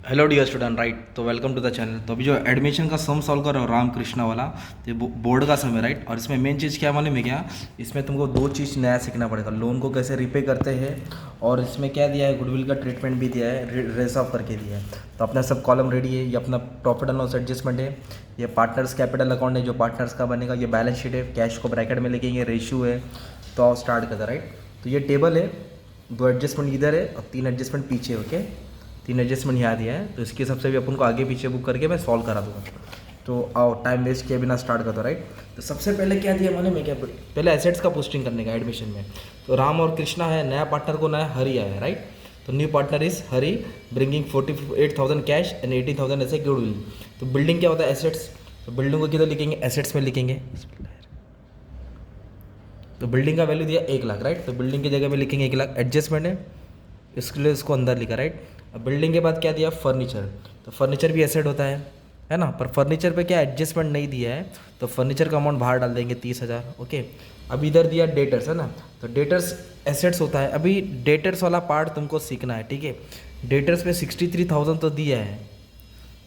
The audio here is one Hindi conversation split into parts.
Hello dear student right. तो वेलकम टू द चैनल। तो अभी जो एडमिशन का सम सॉल्व कर रहे हो राम कृष्णा वाला, तो बोर्ड का सम है राइट। और इसमें मेन चीज़ क्या मालूम है क्या? इसमें तुमको दो चीज़ नया सीखना पड़ेगा, लोन को कैसे रिपे करते हैं, और इसमें क्या दिया है, गुडविल का ट्रीटमेंट भी दिया है, रेस ऑफ करके दिया है। तो अपना सब कॉलम रेडी है। ये अपना प्रॉफिट एंड लॉस एडजस्टमेंट है, ये पार्टनर्स कैपिटल अकाउंट है जो पार्टनर्स का बनेगा, ये बैलेंस शीट है, कैश को ब्रैकेट में लेके, ये रेशियो है। तो आओ स्टार्ट करते राइट। तो ये टेबल है, दो एडजस्टमेंट इधर है और तीन एडजस्टमेंट पीछे। ओके, तीन एडजस्टमेंट यहाँ दिया है, तो इसके सबसे भी अपन को आगे पीछे बुक करके मैं सॉल्व करा दूँगा। तो आओ टाइम वेस्ट किए बिना स्टार्ट करता राइट। तो सबसे पहले क्या दिया मालूम है क्या? पहले एसेट्स का पोस्टिंग करने का एडमिशन में। तो राम और कृष्णा है, नया पार्टनर को नया हरी आया है राइट। तो new partner is Hari bringing 48,000 cash and 18,000 ऐसे गुडविल। तो बिल्डिंग क्या होता है? एसेट्स। तो बिल्डिंग को किधर लिखेंगे? एसेट्स में लिखेंगे। तो बिल्डिंग का वैल्यू दिया 1 लाख राइट। तो बिल्डिंग की जगह में लिखेंगे 1 लाख, एडजस्टमेंट है इसके लिए इसको अंदर लिखा राइट। अब बिल्डिंग के बाद क्या दिया? फर्नीचर। तो फर्नीचर भी एसेट होता है ना। पर फर्नीचर पे क्या एडजस्टमेंट नहीं दिया है, तो फर्नीचर का अमाउंट बाहर डाल देंगे 30,000। ओके, अब इधर दिया डेटर्स है ना। तो डेटर्स एसेट्स होता है। अभी डेटर्स वाला पार्ट तुमको सीखना है, ठीक है। डेटर्स पे 63,000 तो दिया है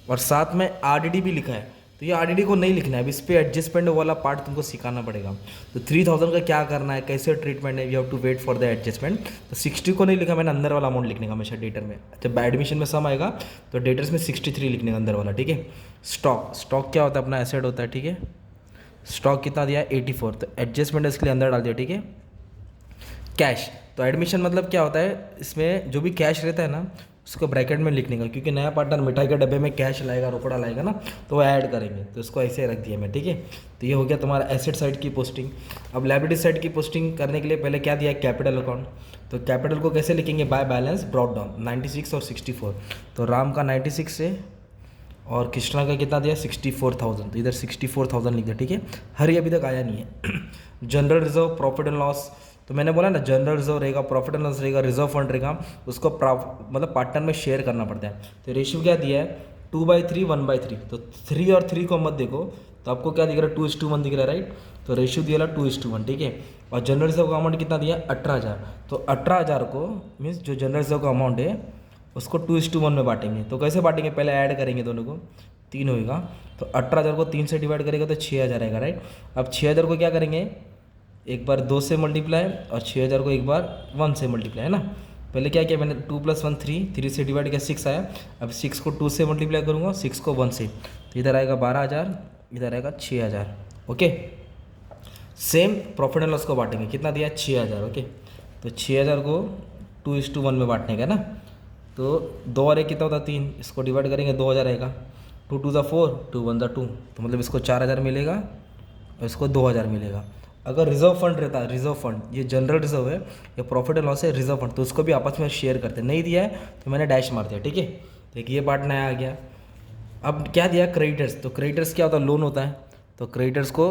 और साथ में आरडीडी भी लिखा है। तो ये आरडीडी को नहीं लिखना है, अभी इस पर एडजस्टमेंट वाला पार्ट तुमको सिखाना पड़ेगा। तो 3,000 का क्या करना है, कैसे ट्रीटमेंट है, you have to wait for the adjustment. तो 60 को नहीं लिखा मैंने, अंदर वाला अमाउंट लिखने का हमेशा डेटर में। जब एडमिशन में सम आएगा तो डेटर्स में 63 लिखने का अंदर वाला, ठीक है। स्टॉक, स्टॉक क्या होता है? अपना एसेट होता है, ठीक है। स्टॉक कितना दिया? 84। तो एडजस्टमेंट इसके लिए अंदर डाल दिया, ठीक है। कैश, तो एडमिशन मतलब क्या होता है, इसमें जो भी कैश रहता है ना उसको ब्रैकेट में लिखने का, क्योंकि नया पार्टनर मिठाई के डब्बे में कैश लाएगा, रोकड़ा लाएगा ना, तो वो ऐड करेंगे। तो इसको ऐसे रख दिया मैं, ठीक है। तो ये हो गया तुम्हारा एसेट साइड की पोस्टिंग। अब लायबिलिटी साइड की पोस्टिंग करने के लिए पहले क्या दिया? Capital account. तो कैपिटल को कैसे लिखेंगे? बाय बैलेंस ब्रॉट डाउन 96 और 64। तो राम का 96 है और कृष्णा का कितना दिया? 64,000। तो इधर 64,000 लिख दिया, ठीक है। हरी अभी तक आया नहीं है। General reserve, profit and loss. तो मैंने बोला ना, जनरल रिजर्व रहेगा, प्रॉफिट एंड लॉस रहेगा, रिजर्व फंड रहेगा, उसको मतलब पार्टनर में शेयर करना पड़ता है। तो रेशियो क्या दिया है? 2/3 1/3। तो 3 और 3 को मत देखो, तो आपको क्या दिख रहा है? 2:1 दिख रहा है राइट। तो रेशियो दिया 2:1, ठीक है। और जनरल रिजर्व का अमाउंट कितना दिया? 18,000। तो 18,000 को मीन्स जो जनरल रिजर्व का अमाउंट है उसको 2:1 में बांटेंगे। तो कैसे बांटेंगे? पहले ऐड करेंगे दोनों को, 3 होएगा। तो 18,000 को 3 से डिवाइड करेगा तो 6,000 आएगा राइट। अब 6,000 को क्या करेंगे? एक बार 2 से मल्टीप्लाई और 6,000 को एक बार 1 से मल्टीप्लाई, है ना। पहले क्या किया मैंने? 2 + 1 3, 3 से डिवाइड किया 6 आया। अब 6 को 2 से मल्टीप्लाई करूँगा, 6 को 1 से, तो इधर आएगा 12,000, इधर आएगा 6,000। Okay, same profit and loss को बांटेंगे। कितना दिया? 6,000। ओके, तो 6,000 को 2:1 में बांटने का ना। तो 2 और 1 कितना होता? 3। इसको डिवाइड करेंगे 2,000 आएगा। 2 2 4, 2 1 2। तो मतलब इसको 4,000 मिलेगा और इसको 2,000 मिलेगा। अगर रिजर्व फंड रहता है, रिजर्व फंड, ये जनरल रिजर्व है, ये प्रॉफिट एंड लॉस है, रिजर्व फंड, तो उसको भी आपस में शेयर करते हैं। नहीं दिया है तो मैंने डैश मार दिया, ठीक है। तो एक ये पार्ट नया आ गया। अब क्या दिया? क्रेडिटर्स। तो क्रेडिटर्स क्या होता है? लोन होता है। तो क्रेडिटर्स को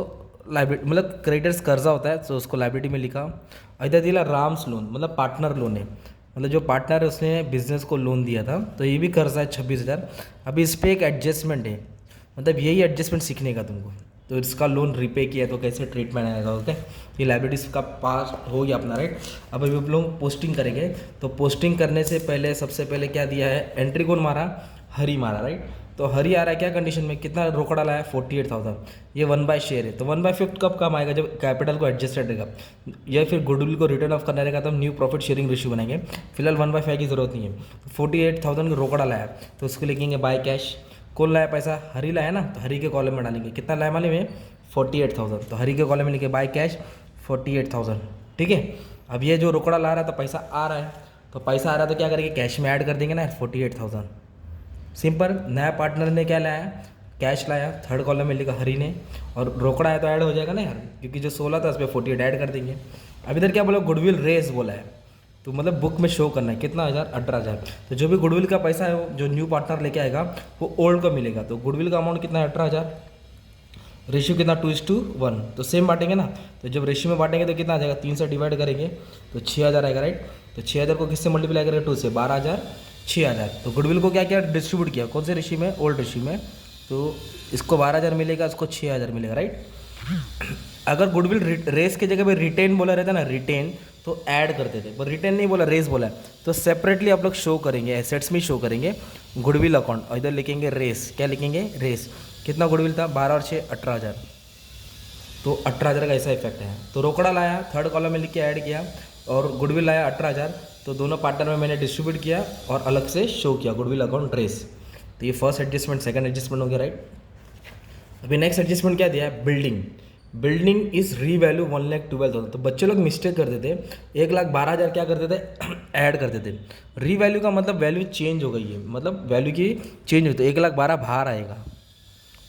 लाइबिलिटी, मतलब क्रेडिटर्स कर्जा होता है, तो उसको लाइबिलिटी में लिखा। इधर दिया राम्स लोन, मतलब पार्टनर लोन है, मतलब जो पार्टनर है उसने बिजनेस को लोन दिया था, तो ये भी कर्जा है 26,000। अभी इस पर एक एडजस्टमेंट है, मतलब यही एडजस्टमेंट सीखने का तुमको। तो इसका लोन रिपे किया तो कैसे ट्रीटमेंट आएगा। ओके, ये लाइबिलिटीज का पास हो गया अपना राइट। अब अभी हम लोग पोस्टिंग करेंगे। तो पोस्टिंग करने से पहले सबसे पहले क्या दिया है? एंट्री कौन मारा? हरी मारा राइट। तो हरी आ रहा है क्या कंडीशन में? कितना रोकड़ा लाया? 48,000। ये 1/5 शेयर है, तो 1/5 कब काम आएगा? जब कैपिटल को एडजस्टेड रहेगा या फिर गुडविल को रिटर्न ऑफ करना रहेगा, तो हम न्यू प्रॉफिट शेयरिंग रेशियो बनाएंगे। फिलहाल 1/5 की जरूरत नहीं है। 48,000 रोकड़ा लाया, तो उसको लिखेंगे बाय कैश। कौन लाया पैसा? हरी लाया ना, तो हरी के कॉलम में डालेंगे। कितना लाया मालूम है? 48,000। तो हरी के कॉलम में लिखे बाय कैश 48,000, ठीक है। अब ये जो रोकड़ा ला रहा है तो पैसा आ रहा है, तो पैसा आ रहा है तो क्या करेंगे? कैश में ऐड कर देंगे ना 48,000। सिंपल। नया पार्टनर ने क्या लाया? कैश लाया, थर्ड कॉलम में लिखा हरी ने, और रोकड़ा है तो ऐड हो जाएगा ना यार, क्योंकि जो 16 था उस पर 48 ऐड कर देंगे। अब इधर क्या बोला? गुडविल रेस बोला है, तो मतलब बुक में शो करना है कितना? 18,000। तो जो भी गुडविल का पैसा है वो जो न्यू पार्टनर लेके आएगा वो ओल्ड को मिलेगा। तो गुडविल का अमाउंट कितना है? 18,000। रेशियो कितना? 2:1। तो सेम बांटेंगे ना। तो जब रेशियो में बांटेंगे तो कितना आ जाएगा? 3 से डिवाइड करेंगे तो 6,000 आएगा राइट। तो 6,000 को किससे मल्टीप्लाई करेंगे? 2 से, 12,000 6,000। तो गुडविल को क्या क्या डिस्ट्रीब्यूट किया? कौन से रेशियो में? ओल्ड रेशियो में। तो इसको 12,000 मिलेगा, इसको 6,000 मिलेगा राइट। अगर गुडविल रेस की जगह पे रिटेन बोला रहता ना, रिटेन, तो ऐड करते थे, पर रिटेन नहीं बोला, रेस बोला है, तो सेपरेटली आप लोग शो करेंगे, एसेट्स में शो करेंगे। गुडविल अकाउंट, और इधर लिखेंगे रेस, क्या लिखेंगे रेस। कितना गुडविल था, 12 और 6 18,000, तो 18,000 का ऐसा इफेक्ट है। तो रोकड़ा लाया, थर्ड कॉलम में लिख के ऐड किया, और गुडविल लाया 18,000, तो दोनों पार्टनर में मैंने डिस्ट्रीब्यूट किया और अलग से शो किया गुडविल अकाउंट रेस। तो ये फर्स्ट एडजस्टमेंट, सेकंड एडजस्टमेंट हो गया, राइट। अभी नेक्स्ट एडजस्टमेंट क्या दिया है, बिल्डिंग। बिल्डिंग इज री वैल्यू 1,12,000। तो बच्चे लोग मिस्टेक करते थे, 1,12,000 क्या करते थे ऐड करते थे। री वैल्यू का मतलब वैल्यू चेंज हो गई है, मतलब वैल्यू की चेंज हुई, तो 1,12,000 बाहर आएगा,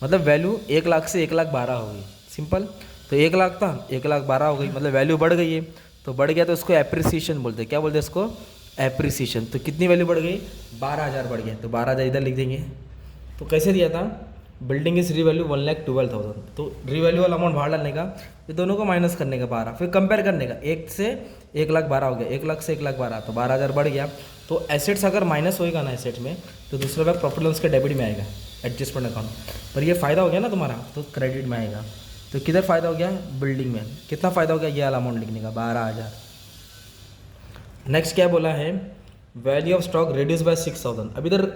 मतलब वैल्यू 1,00,000 से 1,12,000 हो गई, सिंपल। तो 1,00,000 था, 1,12,000 हो गई, मतलब वैल्यू बढ़ गई है। तो बढ़ गया तो उसको एप्रिसिएशन बोलते हैं, क्या बोलते हैं इसको, एप्रिसिएशन। तो कितनी वैल्यू बढ़ गई, 12,000 बढ़ गया, तो 12,000 इधर लिख देंगे। तो कैसे दिया था, बिल्डिंग इज री वैल्यू 1,12,000। तो री वैल्यू वाला अमाउंट बाहर डालने का, ये दोनों को माइनस करने का 12, फिर कंपेयर करने का, 1 से 1,12,000 हो गया, 1,00,000 से 1,12,000, तो 12,000 बढ़ गया। तो एसेट्स अगर माइनस होएगा ना एसेट में, तो दूसरा बार प्रॉफिट लॉस के डेबिट में आएगा एडजस्टमेंट अकाउंट। पर ये फ़ायदा हो गया ना तुम्हारा, तो क्रेडिट में आएगा। तो किधर फ़ायदा हो गया, बिल्डिंग में। कितना फ़ायदा हो गया, ये वाला अमाउंट लिखने का 12,000। नेक्स्ट क्या बोला है, value of stock reduce by 6,000। अब इधर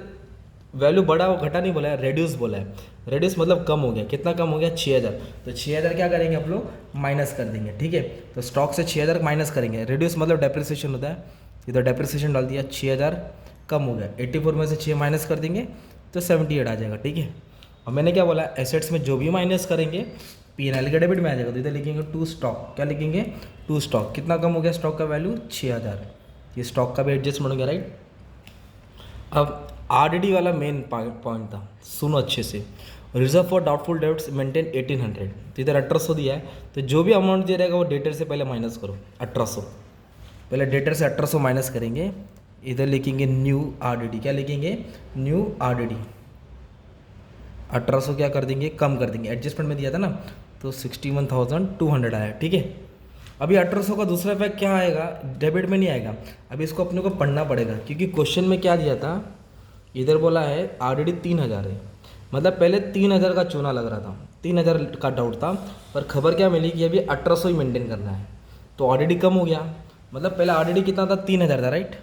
वैल्यू बढ़ा और घटा नहीं बोला है, रेड्यूस बोला है। रेड्यूस मतलब कम हो गया, कितना कम हो गया, 6,000। तो 6,000 क्या करेंगे आप लोग, माइनस कर देंगे, ठीक है। तो स्टॉक से 6,000 माइनस करेंगे, रेड्यूस मतलब डेप्रिसिएशन होता है, इधर डेप्रिसिएशन डाल दिया, 6,000 कम हो गया, 84 में से 6 माइनस कर देंगे तो 78 आ जाएगा, ठीक है। और मैंने क्या बोला, एसेट्स में जो भी माइनस करेंगे P&L के डेबिट में आ जाएगा। तो इधर लिखेंगे टू स्टॉक, क्या लिखेंगे, टू स्टॉक। कितना कम हो गया स्टॉक का वैल्यू, 6,000। ये स्टॉक का भी एडजस्टमेंट हो गया, राइट। अब आरडीडी वाला मेन पॉइंट था, सुनो अच्छे से। Reserve for doubtful debts maintain 1,800। तो इधर 1,800 दिया है, तो जो भी अमाउंट दे रहेगा वो डेटर से पहले माइनस करो, 1,800। पहले डेटर से 1,800 माइनस करेंगे, इधर लिखेंगे न्यू आरडीडी, क्या लिखेंगे, न्यू आरडीडी। 1,800 क्या कर देंगे, कम कर देंगे, एडजस्टमेंट में दिया था ना, तो 61,200 आया, ठीक है। अभी 1,800 का दूसरा इफेक्ट क्या आएगा, डेबिट में नहीं आएगा। अभी इसको अपने को पढ़ना पड़ेगा, क्योंकि क्वेश्चन में क्या दिया था, इधर बोला है आरडीडी 3,000 है, मतलब पहले 3,000 का चूना लग रहा था, 3,000 का डाउट था, पर खबर क्या मिली कि अभी 1,800 ही मेंटेन करना है। तो आरडीडी कम हो गया, मतलब पहले आरडीडी कितना था, 3,000 था, राइट।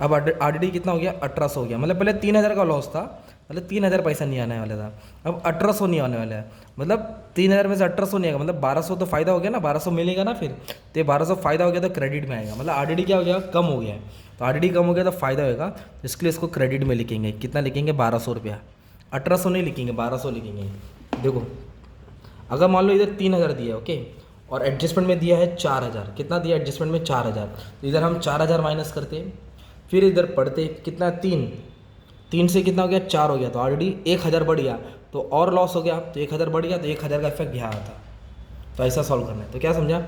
अब आरडीडी कितना हो गया, 1,800 हो गया, मतलब पहले 3,000 का लॉस था, मतलब 3,000 पैसा नहीं आने वाला था। अब 1,800 नहीं आने वाला है, मतलब 3,000 में से 1,800 नहीं आएगा, मतलब 1,200 तो फायदा हो गया ना, 1,200 मिलेगा ना फिर। तो ये 1,200 फायदा हो गया तो क्रेडिट में आएगा, मतलब आरडीडी क्या हो गया, कम हो गया है। तो आरडीडी कम हो गया तो फायदा होगा, तो इसके लिए इसको क्रेडिट में लिखेंगे। कितना लिखेंगे, 1,200 रुपया। 1,800 नहीं लिखेंगे, 1,200 लिखेंगे। देखो अगर मान लो इधर 3,000 दिया, ओके, और एडजस्टमेंट में दिया है 4,000, कितना दिया एडजस्टमेंट में 4,000, तो इधर हम 4,000 माइनस करते, फिर इधर पढ़ते कितना, 3 से कितना हो गया, 4 हो गया, तो ऑलरेडी 1,000 बढ़ गया, तो और लॉस हो गया, तो 1,000 बढ़ गया, तो 1,000 का इफेक्ट यहाँ आता। तो ऐसा सॉल्व करना है। तो क्या समझा,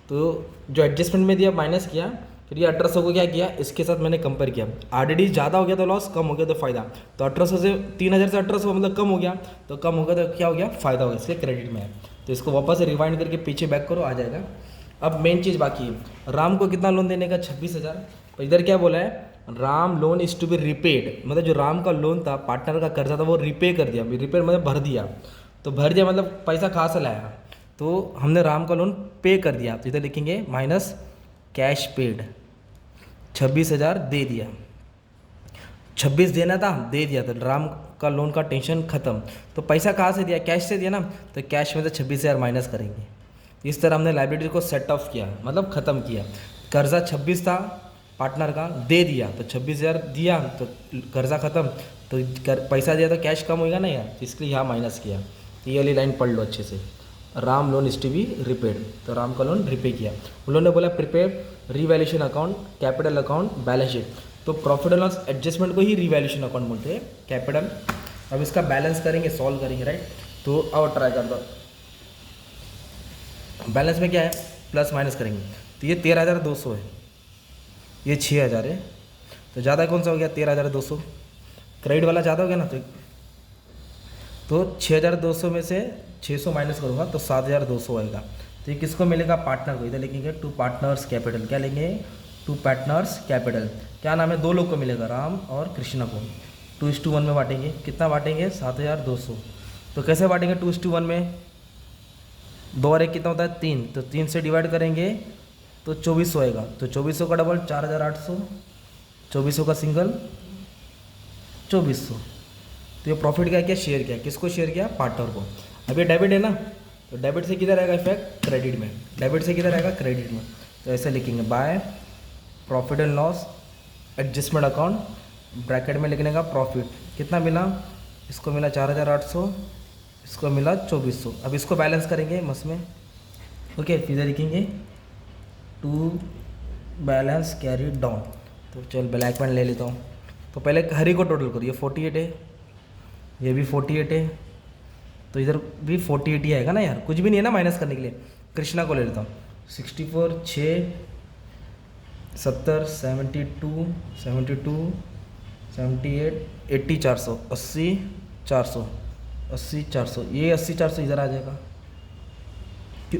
तो जो एडजस्टमेंट में दिया माइनस किया, फिर ये 1,800 को क्या किया, इसके साथ मैंने कंपेयर किया। आरडीडी ज़्यादा हो गया तो लॉस, कम हो गया तो फायदा। तो 1,800 से 3,000 से 1,800 मतलब कम हो गया, तो कम हो गया तो क्या हो गया, फायदा हो गया, इसलिए क्रेडिट में है। तो इसको वापस से रिवाइंड करके पीछे बैक करो, आ जाएगा। अब मेन चीज़ बाकी है, राम को कितना लोन देने का, 26,000। तो इधर क्या बोला है, Ram loan is to be repaid, मतलब जो राम का लोन था, पार्टनर का कर्जा था, वो रिपे कर दिया। रिपे मतलब भर दिया, तो भर दिया मतलब पैसा कहाँ से लाया, तो हमने राम का लोन पे कर दिया। तो इधर लिखेंगे माइनस कैश पेड, 26,000 दे दिया, 26 देना था, दे दिया, तो राम का लोन का टेंशन खत्म। तो पैसा कहाँ से दिया, कैश से दिया ना, तो कैश में से 26,000 माइनस करेंगे। इस तरह हमने लाइबिलिटी को सेट ऑफ किया, मतलब ख़त्म किया। कर्जा 26 था पार्टनर का, दे दिया, तो 26,000 दिया, तो कर्जा ख़त्म, तो पैसा दिया तो कैश कम होगा ना यार, तो इसलिए यहाँ माइनस किया। तो ये वाली लाइन पढ़ लो अच्छे से, Ram loan is to be repaid, तो राम का लोन रिपे किया। उन्होंने बोला prepare revaluation account, capital account, balance sheet. तो प्रॉफिट एंड लॉस एडजस्टमेंट को ही रीवैल्यूएशन अकाउंट बोलते हैं, कैपिटल। अब इसका बैलेंस करेंगे, सॉल्व करेंगे, राइट। तो और ट्राई कर दो, बैलेंस में क्या है, प्लस माइनस करेंगे। तो ये 13,200 है, ये 6,000 है, तो ज़्यादा कौन सा हो गया, 13,200। क्रेडिट वाला ज़्यादा हो गया ना, तो 6,200 में से 600 माइनस करूँगा तो 7,200 आएगा। तो ये किसको मिलेगा, पार्टनर को। इधर लिखेंगे टू पार्टनर्स कैपिटल, क्या लेंगे, टू पार्टनर्स कैपिटल। क्या नाम है, 2 लोग को मिलेगा, राम और कृष्णा को। 2:1 में बांटेंगे, कितना बांटेंगे, 7,200। तो कैसे बांटेंगे, 2:1 में, 2 और 1 कितना होता है, 3, तो 3 से डिवाइड करेंगे तो 2,400 आएगा। तो 2,400 का डबल 4,800, 2,400 का सिंगल 2400। तो ये प्रॉफिट क्या किया, शेयर किया, किसको शेयर किया, पार्टनर को। अब ये डेबिट है ना, तो डेबिट से किधर आएगा इफेक्ट, क्रेडिट में, डेबिट से किधर आएगा, क्रेडिट में। तो ऐसे लिखेंगे by profit and loss adjustment account, bracket में लिखने का प्रॉफिट कितना मिला, इसको मिला 4800, इसको मिला 2400। अब इसको बैलेंस करेंगे मस में, ओके। फिर लिखेंगे टू बैलेंस कैरी डाउन। तो चल ब्लैक पेन ले लेता हूँ। तो पहले हरी को टोटल करो, ये 48 है, ये भी 48 है, तो इधर भी 48 ही आएगा ना यार, कुछ भी नहीं है ना माइनस करने के लिए। कृष्णा को ले लेता हूँ, 64 6 70 72 72 78 80 400 80 400 80 400, ये 80 400 इधर आ जाएगा।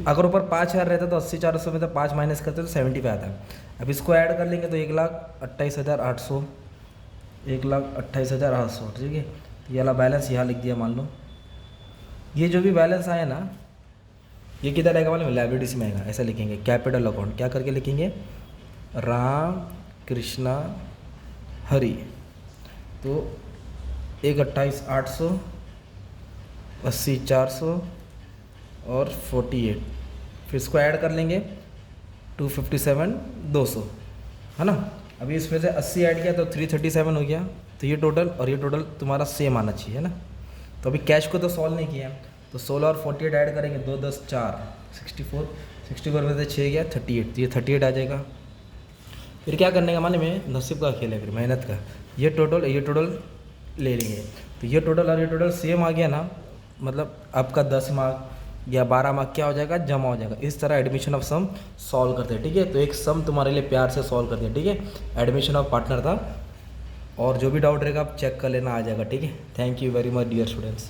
अगर ऊपर 5000 रहता तो 80 400 में तो 5 माइनस करते तो 75 आता है। अब इसको ऐड कर लेंगे तो 1,28,800, 1,28,800, ठीक है। तो ये वाला बैलेंस यहाँ लिख दिया मान लो। ये जो भी बैलेंस आया ना, ये किधर आएगा मालूम है, लाइबिलिटीज में आएगा। ऐसा लिखेंगे कैपिटल अकाउंट, क्या करके लिखेंगे, राम कृष्णा हरि। तो 1,28,800, 80,400 और 48, फिर इसको ऐड कर लेंगे 257,200, है ना। अभी इसमें से 80 ऐड किया तो 337 हो गया। तो ये टोटल और ये टोटल तुम्हारा सेम आना चाहिए, है ना। तो अभी कैश को तो सॉल्व नहीं किया, तो 16 और 48 ऐड करेंगे, 2 10 4 64, 64 में से 6 गया 38, तो ये 38 आ जाएगा। फिर क्या करने का मालूम है, नसीब का खेल है, फिर मेहनत का। ये टोटल ले लेंगे, तो ये टोटल और ये टोटल सेम आ गया ना, मतलब आपका 10 मार्क या 12 मार्क क्या हो जाएगा, जमा हो जाएगा। इस तरह एडमिशन ऑफ सम सॉल्व करते हैं, ठीक है। तो एक सम तुम्हारे लिए प्यार से सॉल्व करते हैं, ठीक है। एडमिशन ऑफ पार्टनर था, और जो भी डाउट रहेगा आप चेक कर लेना, आ जाएगा, ठीक है। Thank you very much dear students.